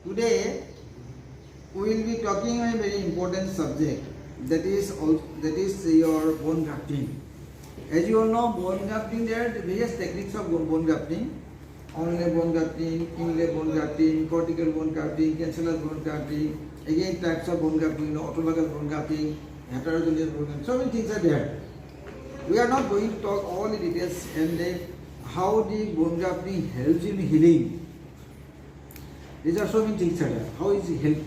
Today we will be talking on a very important subject, that is your bone grafting. As you all know, bone grafting, there are various techniques of bone grafting. Onlay bone grafting, inlay bone grafting, cortical bone grafting, cancellous bone grafting, again types of bone grafting, autologous bone grafting, heterogeneous bone grafting. So many things are there. We are not going to talk all the details and how the bone grafting helps in healing. These are so many things are there. How is it help?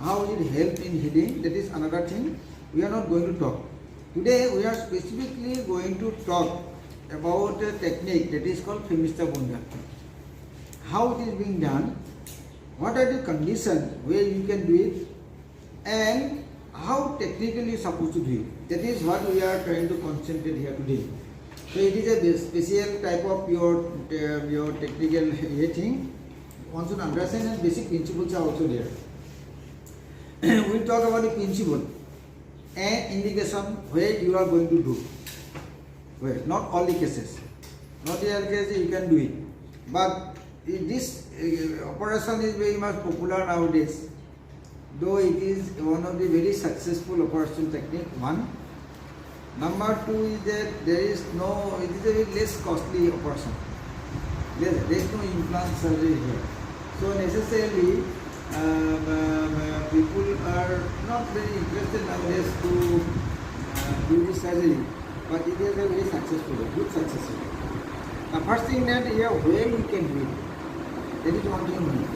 How it help in healing? That is another thing. We are not going to talk. Today we are specifically going to talk about a technique that is called Phemister bone grafting. How it is being done, what are the conditions where you can do it, and how technically you are supposed to do it. That is what we are trying to concentrate here today. So it is a special type of your technical thing. One should understand, and basic principles are also there. We talk about the principle and indication where you are going to do. Well, not all the cases. Not the other cases you can do it. But this operation is very much popular nowadays. Though it is one of the very successful operation technique, one. Number two is that it is a very less costly operation. There is no implant surgery here. So necessarily, people are not very interested nowadays to do this surgery, but it is a very successful, good successful. The first thing that here, where you can do it, that is one thing only.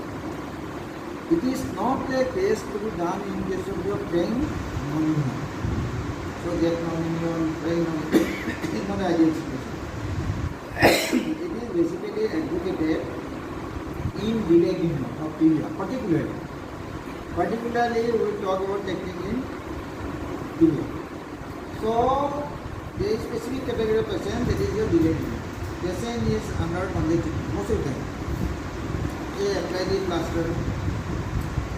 It is not a case to be done in case of your praying non-union. So that non-union, praying non-union is not an ideal situation. It is basically advocated in delayed union of period, particularly. Particularly, we will talk about technique in period. So, there is a specific category of patient, that is your delayed union. Patient is under conjunctivitis, most of the time. They apply the plaster,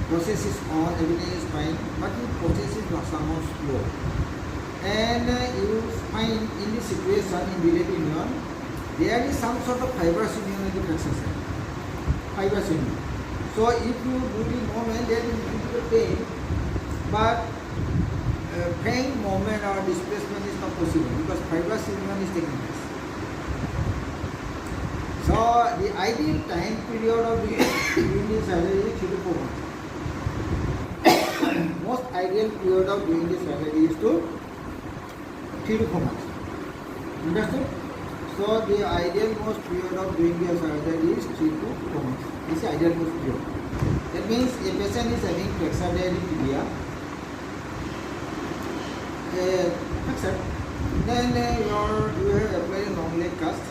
process is on, everything is fine, but the process is somehow slow. And you find in this situation, in delayed union, there is some sort of fibrous union in the flexor side. Fibrous union. So if you do the movement, there is a little pain, but praying movement or displacement is not possible because fibrous union is taking place. So the ideal time period of doing this surgery is 3 to 4 months. Most ideal period of doing this surgery is 3 to 4 months. Understood? So the ideal most period of doing the surgery is 3 to 4 months. This is the ideal most period. That means a patient is having flexor tibia, flexor. Then you have applied a long leg cast.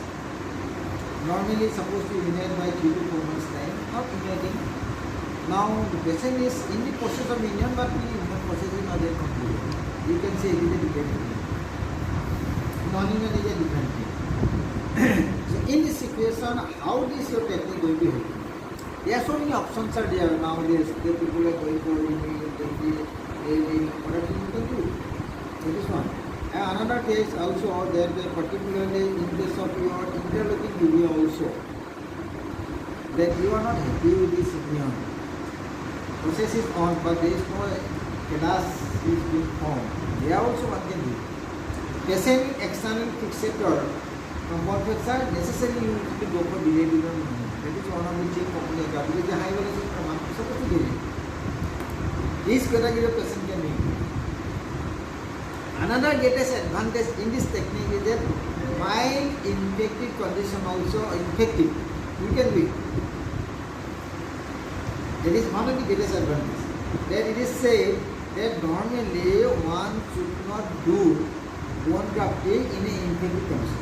Normally supposed to unite by 3 to 4 months time, not uniting. Now the patient is in the process of union, but the union process is not yet completed. You can say it is a different thing. Non-union is a different thing. So in this situation, how is your technique going to help you? There are so many options are there nowadays. The people are going for whatever you can do. That is one. And another case also that particularly in case of your interlocking tibia also, that you are not happy with this union. Process is on, but there is no class is being formed. There also one can do. Patient external fixator compound flexor, necessarily you need to go for delayed union movement. That is one of the things popular because the high velocity command is supposed to delay. This category of patient can be. Another greatest advantage in this technique is that mild infective condition also infective. You can do it. That is one of the greatest advantages. That it is said that normally one should not do bone grafting in an infective condition.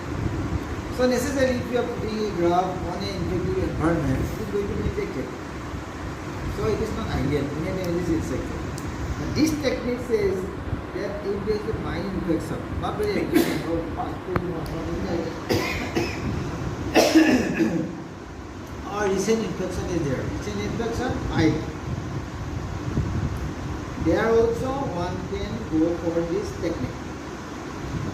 So necessarily if you are putting a graft on an infective environment, it is going to be infected. So it is not ideal. In an analysis sector. But this technique says that if there is a mild infection, not very acute or fast or recent infection is there. Recent infection, mild. There also one can go for this technique.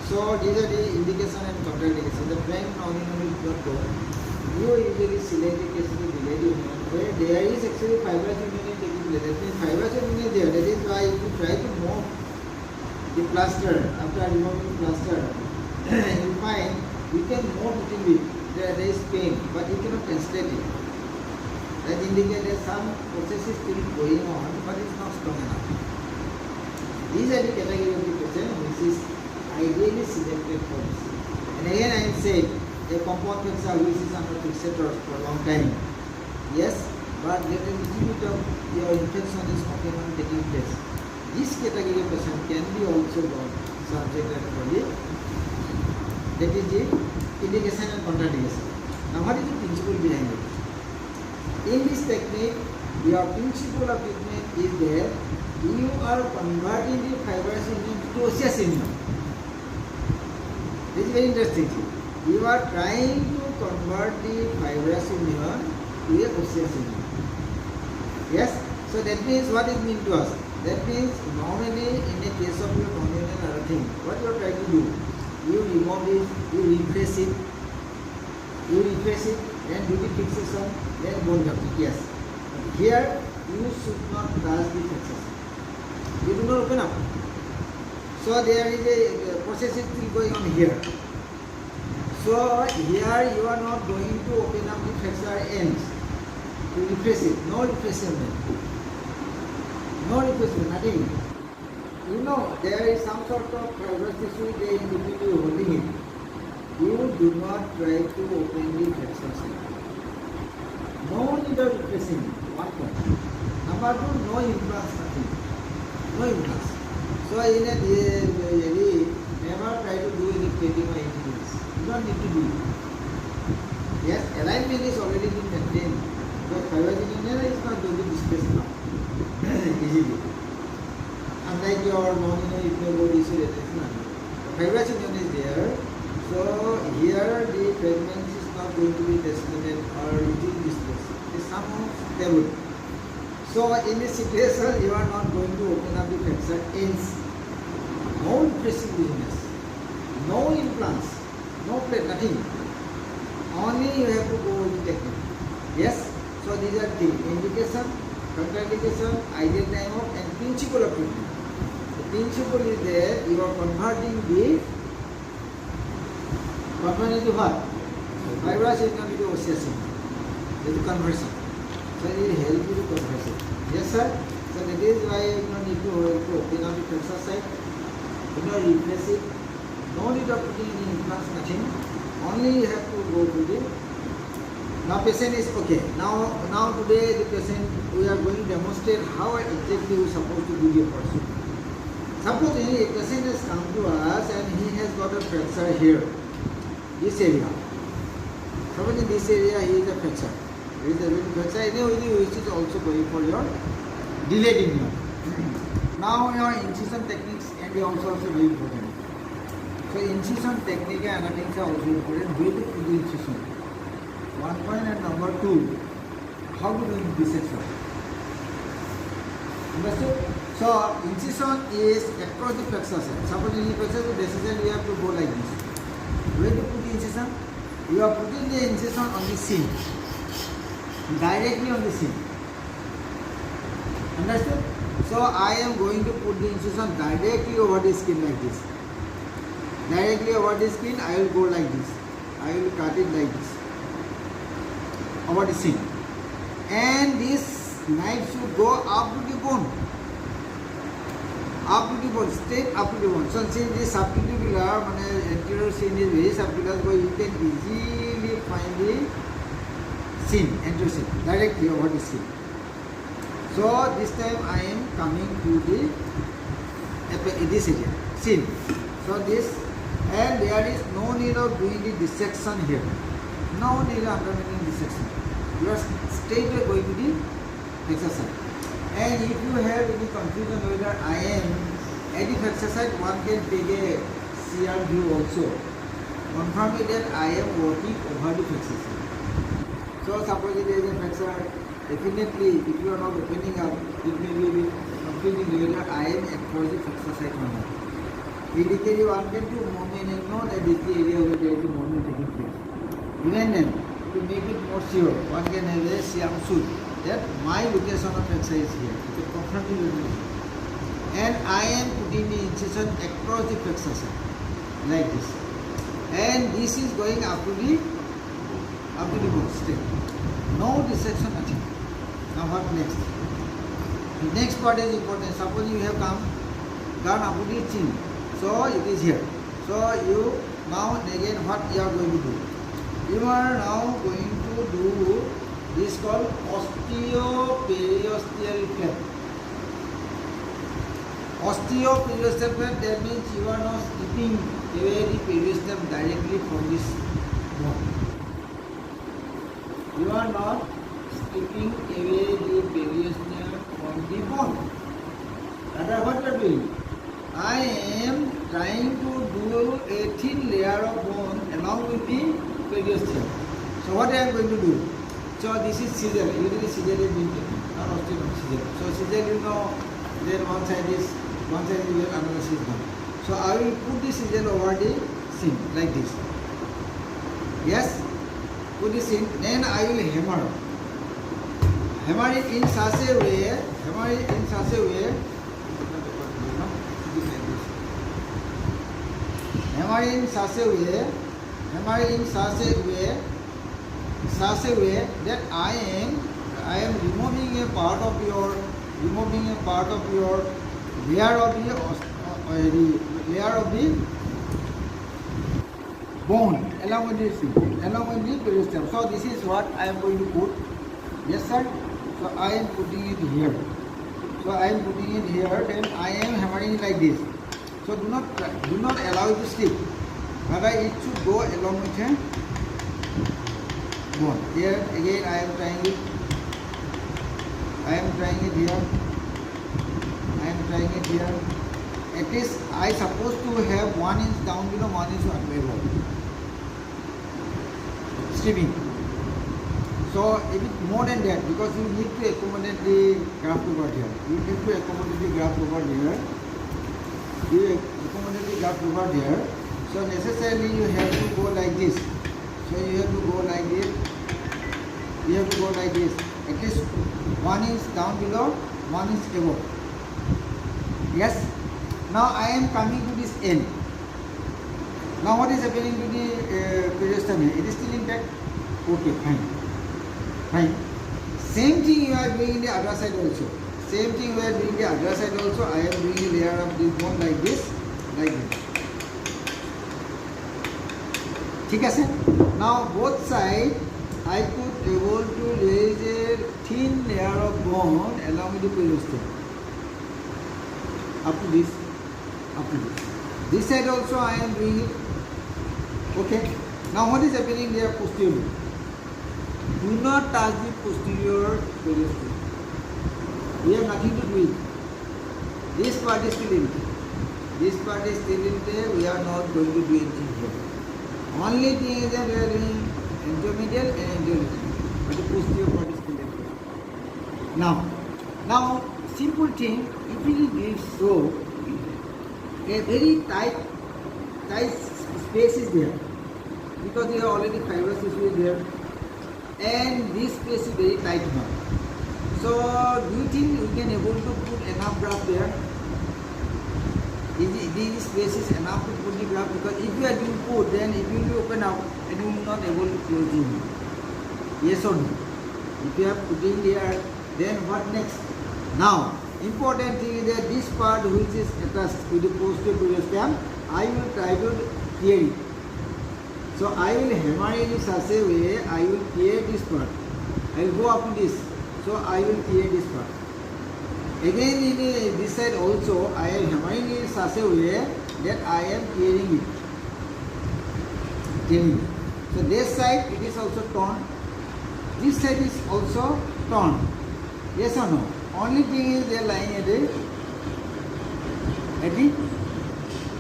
So these are the indication and contraindication. The prime non-union is not go. You usually select the cases of delayed union where there is actually fibrous union taking place. That means fibrous union there. That is why if you try to move the plaster after removing plaster, you find you can move little bit. There is pain, but you cannot translate it. That indicates that some process is still going on, but it's not strong enough. These are the category of the patient which is ideally selected for this. And again I am saying, a compound fracture which is under fixator for a long time. Yes, but let a little bit of your infection is taking place. This category of patient can be also subjected for the, that is the indication and contraindication. Now what is the principle behind it? In this technique, your principle of treatment is that you are converting the fibrous union to osseous union. This is very interesting. You are trying to convert the fibrous union to a osseous union. Yes? So that means what it means to us? That means normally in the case of your non-union or thing, what you are trying to do? You remove it, you replace it, then do the fixation, then bone grafting. Yes. But here you should not touch the fixation. You do not open up. So there is a process is still going on here. So here you are not going to open up the flexor ends to replace it. No replacement. No replacement, nothing. You know there is some sort of fibrous tissue there in between you holding it. You do not try to open the flexor side. No need of replacing it. One point. Number two, no implants, nothing. No implants. So in a never try to do any plating or anything else. You don't need to do it. Yes, alignment is already been maintained. But fibrous union is not going to displace now. Easily. Unlike your non-union body issue, that is not. Fibrous union is there. So here the fragment is not going to be displaced or it is displaced. It is somehow stable. So in this situation, you are not going to open up the flexor ends. No replacing business, no implants, no plate, nothing. Only you have to go with the technique. Yes. So these are the indication, contraindication, ideal time of, and principle of treatment. The principle is that you are converting the into what? Fibrous union into osseous union. That is conversion. So it will help you to conversion. Yes, sir. So that is why you don't need to open up the flexor side. You know, replace it. No need of putting any implants, nothing. Only you have to go to the. Now patient is okay. Now today the patient, we are going to demonstrate how exactly we are supposed to do the operation. Suppose a patient has come to us and he has got a fracture here. This area. Suppose in this area he is a fracture. There is a little fracture anyway, which is also going for your delayed union. Now your incision techniques and they also very important. So incision technique and anatomy are also important. Where to put the incision? One point, and number two, how to do dissection. Understood? So incision is across the flexor side. Suppose in the flexor decision you have to go like this. Where to put the incision? You are putting the incision on the seam. Directly on the seam. Understood? So I am going to put the incision directly over the skin like this. Directly over the skin, I will go like this. I will cut it like this. Over the seam. And this knife should go up to the bone. Up to the bone, straight up to the bone. So since this subclavicular, anterior seam is very subclavicular, so you can easily find the seam, anterior seam, directly over the seam. So this time I am coming to this area, seam. So this, and there is no need of doing the dissection here. No need of undertaking dissection. You are straight going to the exercise. And if you have any confusion whether I am at the exercise, one can take a CR view also. Confirm that I am working over the exercise. So suppose there is a flexor, definitely if you are not opening up, it may be confusing whether I am across the flexor side or not. Medically one can do movement and know that this is the area where there is a movement taking place. Even then, to make it more sure, one can have a Siam suit that my location of fracture is here. It is confronting location. And I am putting the incision across the fracture site like this. And this is going up to the bone straight. No dissection nothing. Now what next? The next part is important. Suppose you have gone up to the chin. So it is here. So you now again what you are going to do? You are now going to do this called osteoperiosteal flap. Osteoperiosteal flap, that means you are not stripping away the periosteum directly from this bone. You are not stripping away the periosteum from the bone. That is what you are doing. I am trying to do a thin layer of bone along with the periosteum. So what I am going to do? So this is scissor. Usually scissor is being taken, not scissor. So scissor, you know, then one side is here, another side is down. So I will put the scissor over the seam like this. Yes, put the seam. Then I will hammer. Hammer it in such a way. Hammer it in such a way. Hammer in such a way. Hammer in such a way that I am removing a part of your layer of the bone along with the periosteum. So this is what I am going to put. Yes, sir. So I am putting it here. Then I am hammering it like this. So do not allow it to slip. Rather it should go along with the bone. Here again I am trying it. Here. At least I supposed to have 1 inch down below, 1 inch above. Stripping. So a bit more than that, because you need to accommodate the graft over here. So necessarily you have to go like this. So you have to go like this. At least 1 inch down below, 1 inch above. Yes. Now I am coming to this end. Now what is happening to the periosteum? It is still intact. Okay, fine. Same thing you are doing in the other side also. I am doing a layer of the bone like this. ठीक है sir? Now both sides I could able to raise a thin layer of bone along with the periosteum. Up to this. This side also I am doing it. Okay. Now what is happening there posteriorly? Do not touch the posterior periosteum. We have nothing to do with it. This part is still empty. We are not going to do anything here. Only thing is that we are doing anteromedial and anterolateral. But the posterior part is still empty. Now, simple thing, if we give so, a very tight space is there, because there are already fibrous tissue there, and this space is very tight now. So do you think we can able to put enough graft there? This space is enough to put the graft, because if you are doing put, then it will be open up and you will not able to close it. Yes or no? If you are putting there, then what next? Now, important thing is that this part which is attached to the posterior periosteum, I will try to clear it. So I will hammer it in such a way, I will clear this part. I will go up to this. So I will clear this part. Again in this side also, I am hammering it in such a way that I am clearing it. So this side it is also torn. This side is also torn. Yes or no? Only thing is they are lying at the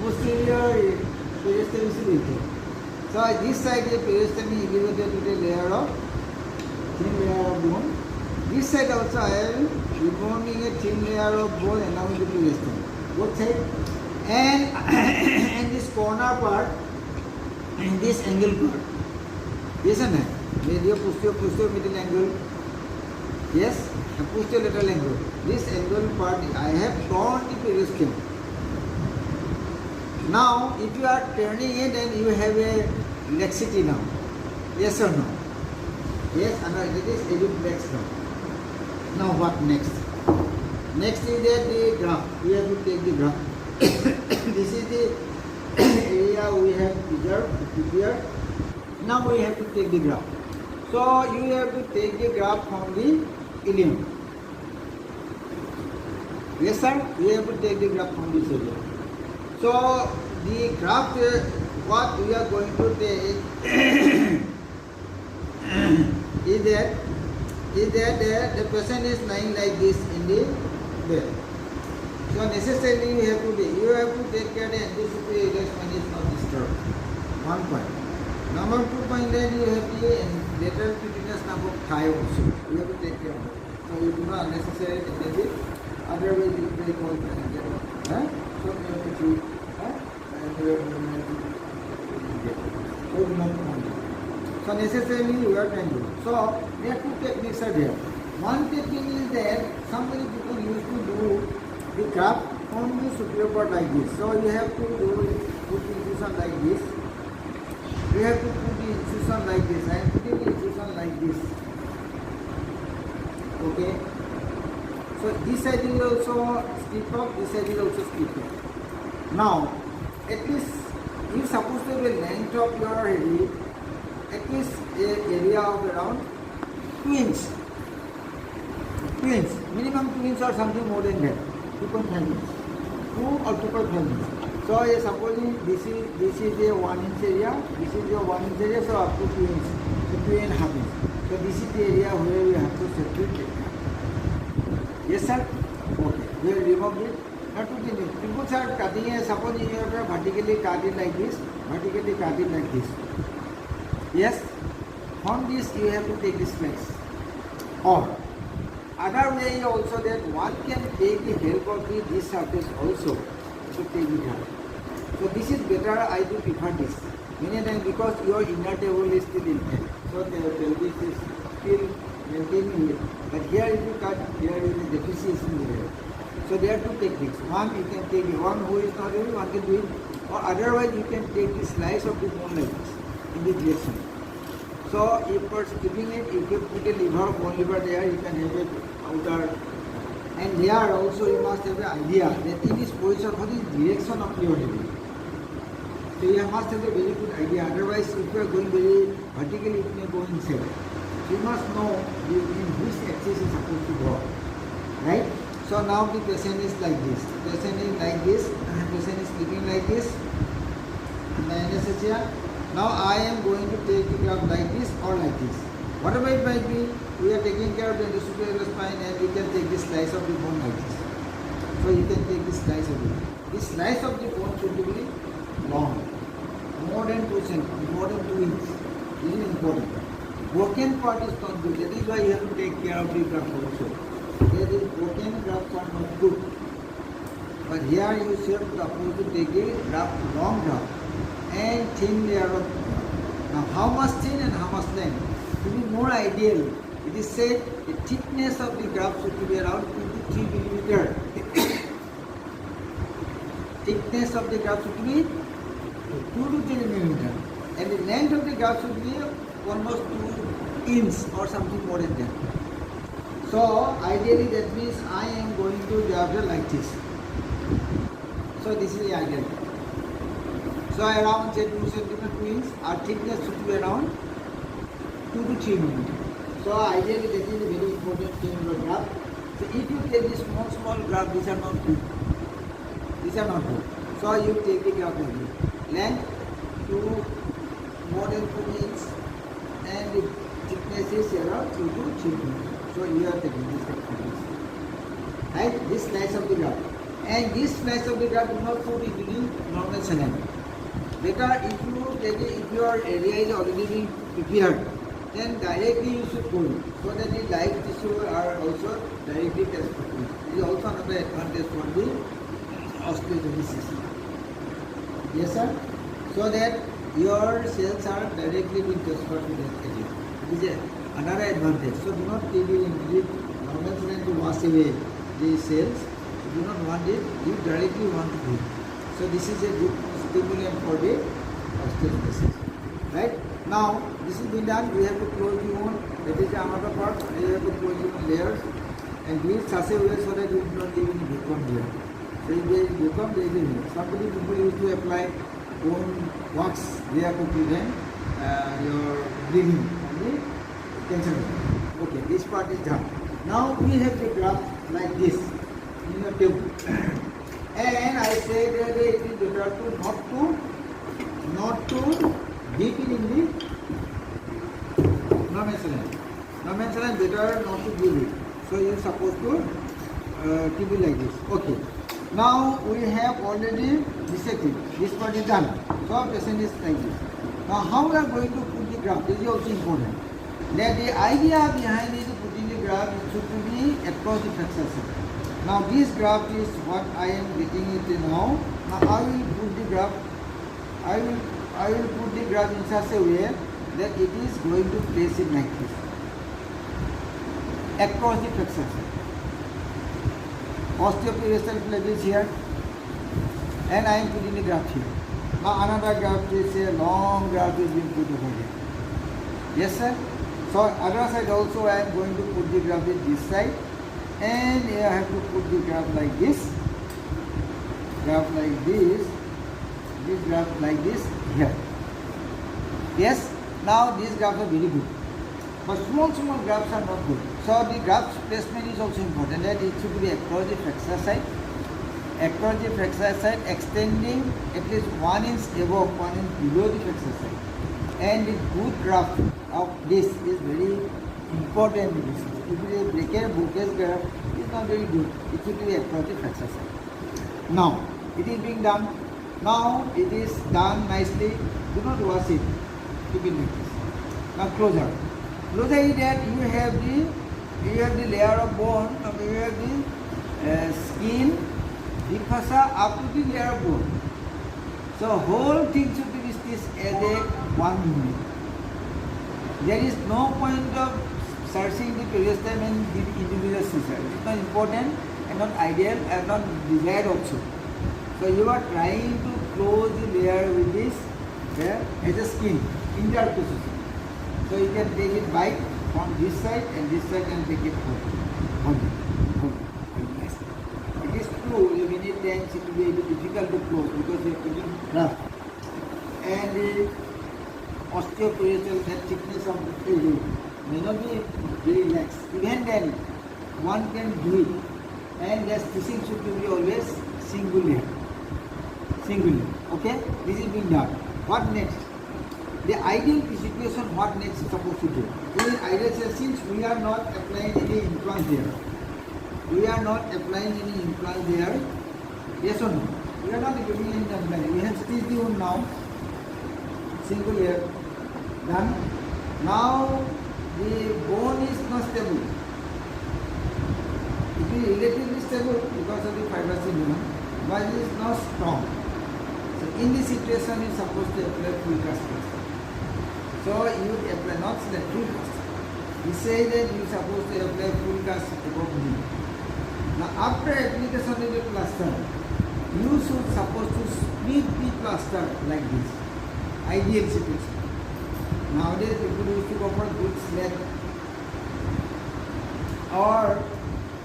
posterior periosteum. So this side the periosteum is elevated with a thin layer of bone. This side also I am removing a thin layer of bone along with the periosteum. Both sides. And this corner part and this angle part. Yes or no? Medial posterior middle angle. Yes, and posterior lateral angle. This angle part I have drawn the previous scheme. Now, if you are turning it and you have a laxity now, yes or no? Yes, and it is a bit flex now. Now what next? Next is that the graph. We have to take the graph. This is the area we have prepared. Now we have to take the graph. So you have to take the graph from the ilium. Yes sir, we have to take the graph from this area. So the graph, what we are going to take is that the patient is lying like this in the bed. So necessarily you have to take care that the superior iliac spine is not disturbed. 1 point. Number 2 point, that you have the lateral cutanous nerve of thigh also. You have to take care of it. So you do not unnecessarily take it. Otherwise it will cause danger. So you have to treat. And you have to get. So do not point it. So necessarily you are trying to do. So there are 2 techniques are there. One technique is that somebody people used to do the graph from the superior part like this. So you have to do put the incision like this. You have to put the incision like this. I am putting the incision like this. Okay. So this side is also skip up, this side is also skip up. Now, at least if suppose to be length of your head, at least a area of around 2 inches. 2 inches. Minimum 2 inches or something more than that. 2.5 inches. 2 or 2.5 inches. So supposing this is a 1 inch area, this is a 1 inch area, so up to 2 inches. So 2.5 inches. So this is the area where we have to separate it. Yes sir? Okay. We will remove it. Now to the next. People are cutting it, suppose you have to vertically cut it like this, vertically cut it like this. Yes? From this you have to take this slice. Or other way also that one can take the help of this surface also to take it out. So this is better, I do prefer this. Many times because your inner table is still intact. So the pelvis is still maintaining it. But here if you cut, here is a deficiency there. So there are 2 techniques. One you can take it, one who is not able, one can do it. Or otherwise you can take the slice of the bone like this in this direction. So if for skipping it, if you put a liver, bone liver there, you can have it outer. And there also you must have an idea that in this position, what is direction of your head. So you must have a very good idea. Otherwise, if you are going very vertically, it may go inside. So you must know in which axis is supposed to go. Right? So now the patient is like this. The patient is like this. And the patient is sleeping like this. And the anesthesia. Now I am going to take the graph like this or like this. Whatever it might be, we are taking care of the superior spine and we can take this slice of the bone like this. So you can take this slice of the bone. This slice of the bone should be long. More than 2 centimeters, more than 2 inches. This is important. Broken part is not good. That is why you have to take care of the graph also. There is broken grafts are not good. But here you should suppose to take a graft, long graft and thin layer of graft. Now how much thin and how much length? To be more ideal, it is said the thickness of the graft should be around 2 to 3 millimeter. Thickness of the graft should be 2 to 3 millimeter. And the length of the graft should be almost 2 inches or something more than that. So ideally that means I am going to graft it like this. So this is the ideal. So around say 2 centimeter 2 inches, our thickness should be around 2 to 3 millimeter. So ideally that is a very important thing in your graft. So if you take this small graft, these are not good. These are not good. So you take the graft like this. Length to more than 2 inches and the thickness is around 2 to 3 millimeter. So you are taking this technique. Right? This slice of the graft. And this slice of the graft do not put it in normal saline. Better if you take it, if your area is already being prepared, then directly you should pull it, so that the live tissue are also directly transferred. This is also another advantage for the osteogenesis. Yes sir? So that your cells are directly being transferred to that area. It is another advantage. So do not keep it in normal saline to wash away the cells. You do not want it, you directly want to breathe. So this is a good stimulant for the osteoporosis. Right? Now this is been done, we have to close the wound. That is another part. You have to close the wound layers and do it such a way so that you do not leave any vacuum here. So if there is vacuum, there is a need. Somebody people used to apply wound wax there to prevent your bleeding from the cancer. Okay, this part is done. Now we have the graph like this in your table. And I say that it is better to not to dip it in the normal saline. Normal saline better not to give it. So you are supposed to keep it like this. Okay. Now we have already dissected. This part is done. So patient is like this. Now how we are going to put the graft? This is also important. That the idea behind it putting the graft is should to be across the flexor site. Now this graft is what I am getting it now. Now I will put the graft. I will put the graft in such a way that it is going to place it like this across the flexor site. Osteoporosis plate is here, and I am putting the graft here. Now another graft is a long graft is being put over here. Yes, sir. So other side also I am going to put the graft in this side, and I have to put the graft like this, graft like this graft like this here. Yes. Now these grafts are very good, but small grafts are not good. So the graft placement is also important. That it should be across the flexor side. Across the flexor side, extending at least 1 inch above, 1 inch below the flexor side. And the good graft of this is very important. If it is brachial Bouquet's graft, it is not very good. It should be across the flexor side. Now it is being done. Now it is done nicely. Do not wash it. Keep it like this. Now closer. Closer is that you have the layer of bone, you have the skin, the fascia up to the layer of bone. So whole thing should be stitched as a one unit. There is no point of searching the periosteum and the individual scissors. It is not important and not ideal and not desired also. So you are trying to close the layer with this as a skin, interposition. So you can take it bite from this side and take it home. It is true, many times it will be difficult to close because you are putting graft. And the osteoporosis thickness of the area may not be very less. Even then, one can do it. And the stitching should be always single layer. Okay? This is being done. What next? The ideal situation, what next is supposed to do? In ideal since we are not applying any implant there. Yes or no? We are not giving any implant. We have stitched the wound now. Single layer. Done. Now the bone is not stable. It is relatively stable because of the fibrous ligament, but it is not strong. So in this situation, you are supposed to apply full cast. So you apply not the full cast. We say that you are supposed to apply full cast above knee. Now after application of the plaster, you should supposed to split the plaster like this. Ideal situation. Nowadays people used to go for good slab. Or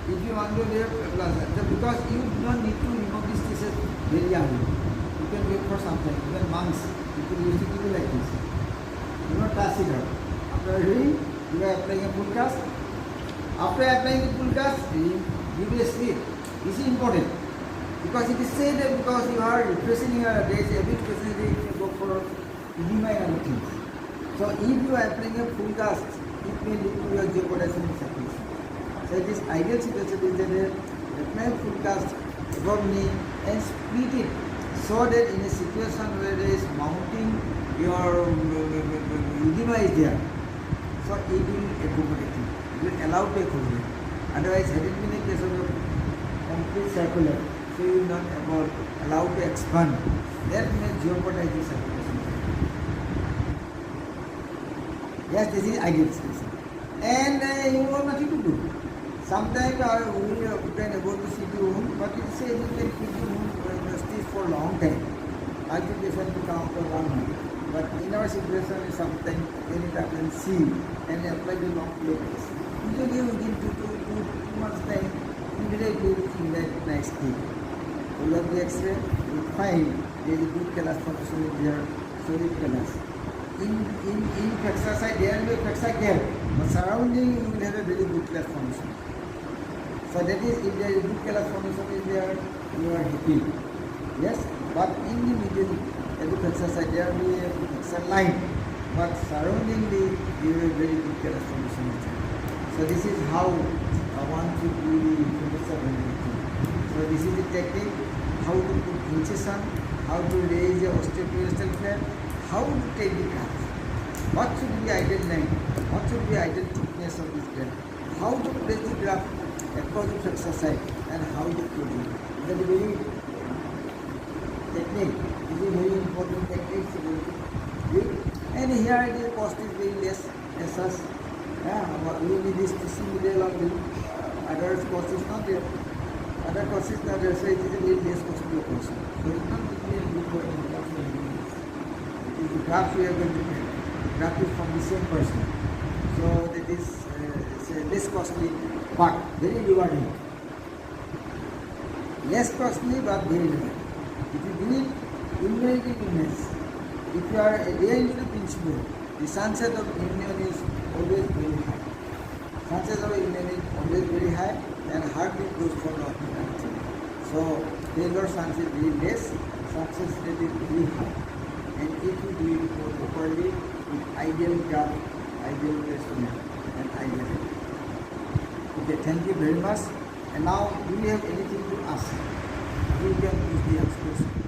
if you want to do a plaster, because you do not need to remove these pieces very early. You can wait for some time. Even monks, people used to do like this. Do not touch it out. After doing, you are applying a full cast. After applying the full cast, give a sleep. This is important. Because it is said that because you are refreshing your days, every person you go for edema and other things. So if you are applying a full cast, it may lead to your jeopardizing the circulation. So it is ideal situation is that apply full cast above knee and split it so that in a situation where there is mounting your edema is there, so it will accommodate it. It will allow to accommodate. Otherwise, had it been a case of a complete circular, so you will not allow to expand. That may jeopardize the circulation. Yes, this is ideal situation. And you have nothing to do. Sometimes we can able to see the wound, but it says you can keep the wound stitch for a long time. Occupation to come after 1 month. But in our situation, sometimes anytime can see and apply the long plates. Usually within 2 months time, immediately in that nice thing. You look the X-ray, you find there is a good callus formation in their solid callus. In flexor side, there will be flexor gap, but surrounding you will have a very good callus formation. So that is, if there is good callus formation is there, you are happy. Yes, but in the middle, at the flexor side, there will be a flexor line, but surrounding you have a very good callus formation. So this is how one should do the flexor rehabilitation. So this is the technique, how to put incision, how to raise the osteoclastal flap, how to take the graft, what should be ideal length, what should be ideal thickness of this graft, how to place the graft across the flexor side, and how to put it. That is very technique. This is very important technique. And here the cost is very less as such. We need this tissue middle of the other cost is not there. Other cost is not there, so it is a very less costly operation. So it is not really good for any. The graft we are going to make. Graft is from the same person. So that is less costly but very rewarding. Less costly but very rewarding. If you do it, immunity illness. If you are adhering to the principle, the chances of union is always very high. Chances of union is always very high and heartbeat goes for nothing. So failure chance is very less, success rate is very high. And if you do it properly with ideal graft, ideal placement, and ideal. Okay, thank you very much. And now, do you have anything to ask? You can use the expression.